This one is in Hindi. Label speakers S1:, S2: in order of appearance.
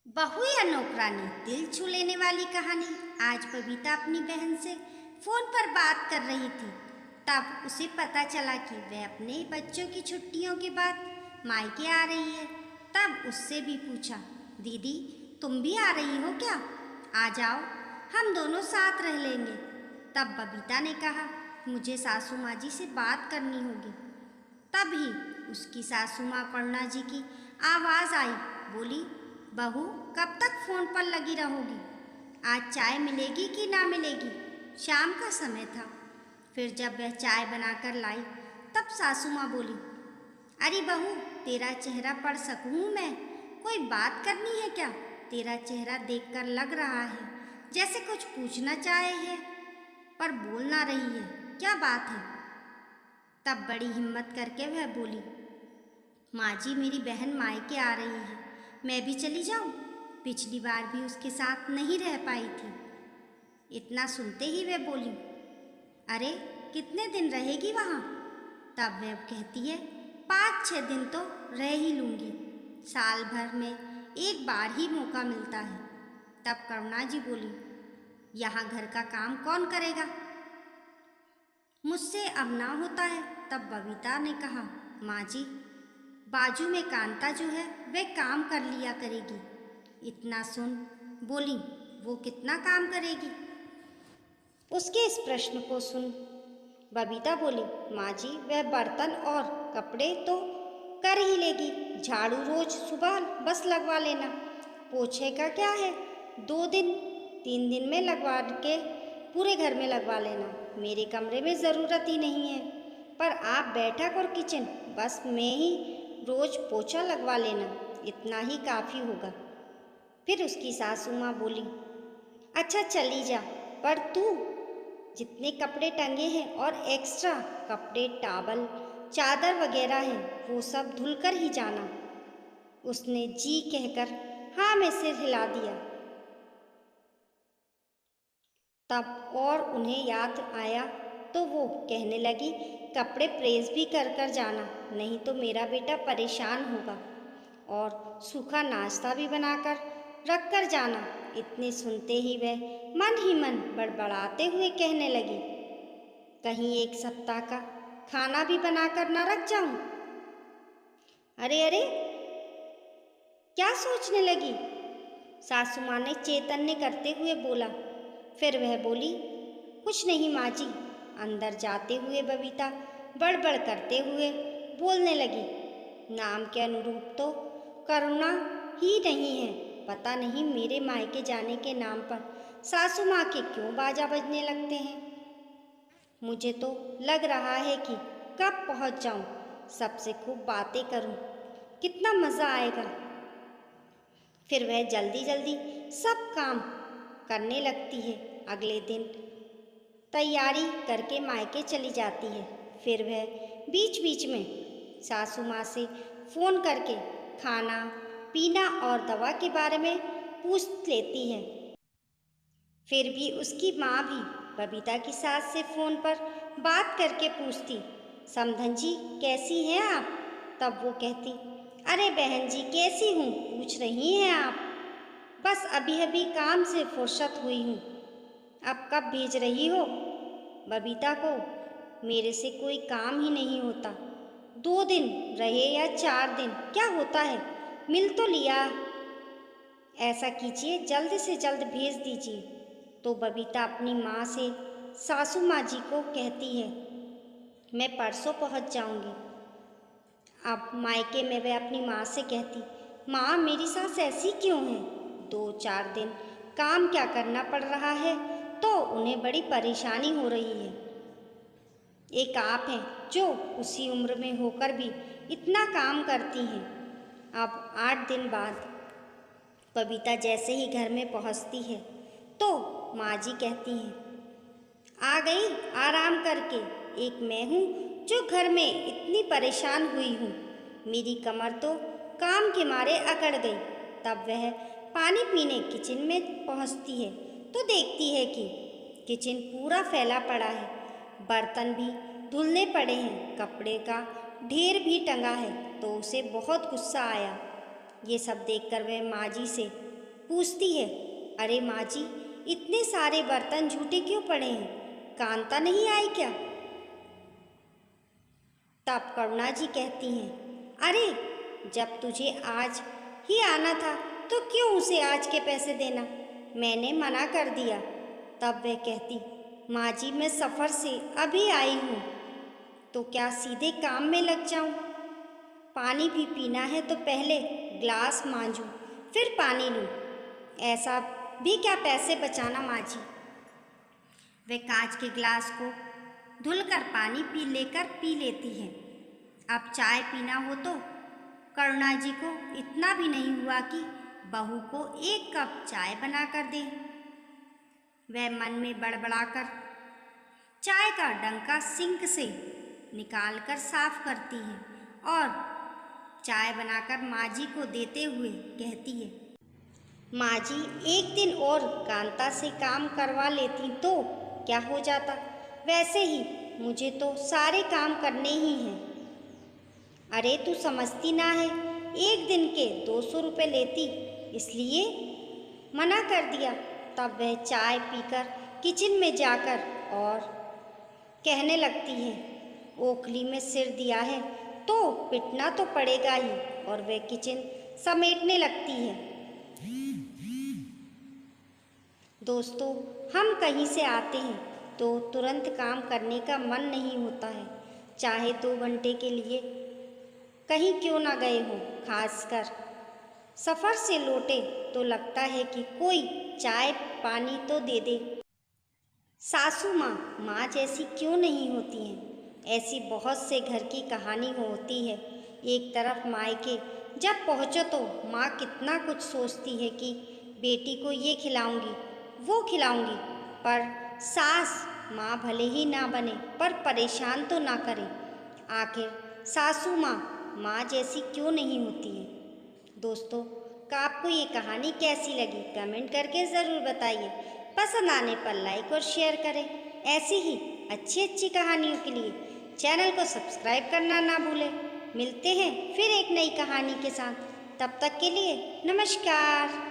S1: बहू या नौकरानी, दिल छू लेने वाली कहानी। आज बबीता अपनी बहन से फोन पर बात कर रही थी। तब उसे पता चला कि वह अपने बच्चों की छुट्टियों के बाद मायके आ रही है। तब उससे भी पूछा, दीदी तुम भी आ रही हो क्या? आ जाओ, हम दोनों साथ रह लेंगे। तब बबीता ने कहा, मुझे सासू माँ जी से बात करनी होगी। तभी उसकी सासू माँ करुणा जी की आवाज़ आई। बोली, बहू कब तक फ़ोन पर लगी रहोगी? आज चाय मिलेगी कि ना मिलेगी? शाम का समय था। फिर जब वह चाय बनाकर लाई तब सासू माँ बोली, अरे बहू तेरा चेहरा पढ़ सकूँ मैं? कोई बात करनी है क्या? तेरा चेहरा देखकर लग रहा है जैसे कुछ पूछना चाहे है पर बोल ना रही है। क्या बात है? तब बड़ी हिम्मत करके वह बोली, माँ जी मेरी बहन मायके आ रही है, मैं भी चली जाऊँ? पिछली बार भी उसके साथ नहीं रह पाई थी। इतना सुनते ही वह बोली, अरे कितने दिन रहेगी वहाँ? तब वह कहती है, 5-6 दिन तो रह ही लूँगी। साल भर में एक बार ही मौका मिलता है। तब करुणा जी बोली, यहाँ घर का काम कौन करेगा? मुझसे अब ना होता है। तब बबीता ने कहा, माँ जी बाजू में कांता जो है वह काम कर लिया करेगी। इतना सुन बोली, वो कितना काम करेगी? उसके इस प्रश्न को सुन बबीता बोली, माँ जी वह बर्तन और कपड़े तो कर ही लेगी। झाड़ू रोज सुबह बस लगवा लेना। पोछे का क्या है, 2 दिन 3 दिन में लगवा के पूरे घर में लगवा लेना। मेरे कमरे में ज़रूरत ही नहीं है, पर आप बैठक और किचन बस में ही रोज पोछा लगवा लेना, इतना ही काफ़ी होगा। फिर उसकी सासू माँ बोली, अच्छा चली जा, पर तू जितने कपड़े टंगे हैं और एक्स्ट्रा कपड़े टावल चादर वगैरह हैं वो सब धुलकर ही जाना। उसने जी कहकर हाँ में सिर हिला दिया। तब और उन्हें याद आया तो वो कहने लगी, कपड़े प्रेस भी कर कर जाना, नहीं तो मेरा बेटा परेशान होगा। और सूखा नाश्ता भी बनाकर रख कर जाना। इतने सुनते ही वह मन ही मन बड़बड़ाते हुए कहने लगी, कहीं 1 सप्ताह का खाना भी बनाकर ना रख जाऊं? अरे अरे क्या सोचने लगी? सासू माँ ने चेतन्य करते हुए बोला। फिर वह बोली, कुछ नहीं माँ जी। अंदर जाते हुए बबीता बड़बड़ करते हुए बोलने लगी, नाम के अनुरूप तो करुणा ही नहीं है। पता नहीं मेरे मायके जाने के नाम पर सासू माँ के क्यों बाजा बजने लगते हैं। मुझे तो लग रहा है कि कब पहुँच जाऊँ, सबसे खूब बातें करूँ, कितना मज़ा आएगा। फिर वह जल्दी जल्दी सब काम करने लगती है। अगले दिन तैयारी करके मायके चली जाती है। फिर वह बीच बीच में सासू माँ से फ़ोन करके खाना पीना और दवा के बारे में पूछ लेती है। फिर भी उसकी माँ भी बबीता की सास से फ़ोन पर बात करके पूछती, समधन जी कैसी हैं आप? तब वो कहती, अरे बहन जी कैसी हूँ पूछ रही हैं आप? बस अभी अभी काम से फुर्सत हुई हूँ। अब कब भेज रही हो बबीता को? मेरे से कोई काम ही नहीं होता। 2 दिन रहे या 4 दिन क्या होता है, मिल तो लिया। ऐसा कीजिए जल्द से जल्द भेज दीजिए। तो बबीता अपनी माँ से सासू माँ जी को कहती है, मैं परसों पहुँच जाऊँगी। अब मायके में वह अपनी माँ से कहती, माँ मेरी सास ऐसी क्यों है? 2-4 दिन काम क्या करना पड़ रहा है तो उन्हें बड़ी परेशानी हो रही है। एक आप हैं जो उसी उम्र में होकर भी इतना काम करती हैं। अब 8 दिन बाद बबीता जैसे ही घर में पहुंचती है तो माँ जी कहती हैं, आ गई आराम करके। एक मैं हूँ जो घर में इतनी परेशान हुई हूँ। मेरी कमर तो काम के मारे अकड़ गई। तब वह पानी पीने किचन में पहुँचती है तो देखती है कि किचन पूरा फैला पड़ा है, बर्तन भी धुलने पड़े हैं, कपड़े का ढेर भी टंगा है। तो उसे बहुत गुस्सा आया। ये सब देखकर वह माँ जी से पूछती है, अरे माँ जी, इतने सारे बर्तन झूठे क्यों पड़े हैं? कांता नहीं आई क्या? तब करुणा जी कहती हैं, अरे जब तुझे आज ही आना था तो क्यों उसे आज के पैसे देना? मैंने मना कर दिया। तब वह कहती, माँ जी मैं सफ़र से अभी आई हूँ, तो क्या सीधे काम में लग जाऊँ? पानी भी पीना है तो पहले ग्लास मांजूँ, फिर पानी लूँ। ऐसा भी क्या पैसे बचाना माँ जी? वह कांच के ग्लास को धुलकर पानी पी लेती है। अब चाय पीना हो तो करुणा जी को इतना भी नहीं हुआ कि बहू को 1 कप चाय बना कर दे। वह मन में बड़बड़ाकर चाय का डंका सिंक से निकालकर साफ करती है और चाय बनाकर माँ जी को देते हुए कहती है, माँ जी एक दिन और कांता से काम करवा लेती तो क्या हो जाता? वैसे ही मुझे तो सारे काम करने ही हैं। अरे तू समझती ना है, एक दिन के 200 रुपये लेती, इसलिए मना कर दिया। तब वह चाय पीकर किचन में जाकर और कहने लगती है, ओखली में सिर दिया है तो पिटना तो पड़ेगा ही, और वह किचन समेटने लगती है। दोस्तों, हम कहीं से आते हैं तो तुरंत काम करने का मन नहीं होता है, चाहे 2 घंटे के लिए कहीं क्यों ना गए हों। खासकर सफ़र से लौटे तो लगता है कि कोई चाय पानी तो दे दे। सासू माँ जैसी क्यों नहीं होती हैं? ऐसी बहुत से घर की कहानी होती है। एक तरफ मायके जब पहुँचो तो माँ कितना कुछ सोचती है कि बेटी को ये खिलाऊंगी वो खिलाऊंगी, पर सास माँ भले ही ना बने पर परेशान तो ना करे। आखिर सासू माँ जैसी क्यों नहीं होती है? दोस्तों, का आपको ये कहानी कैसी लगी कमेंट करके ज़रूर बताइए। पसंद आने पर लाइक और शेयर करें। ऐसी ही अच्छी कहानियों के लिए चैनल को सब्सक्राइब करना ना भूलें। मिलते हैं फिर एक नई कहानी के साथ। तब तक के लिए नमस्कार।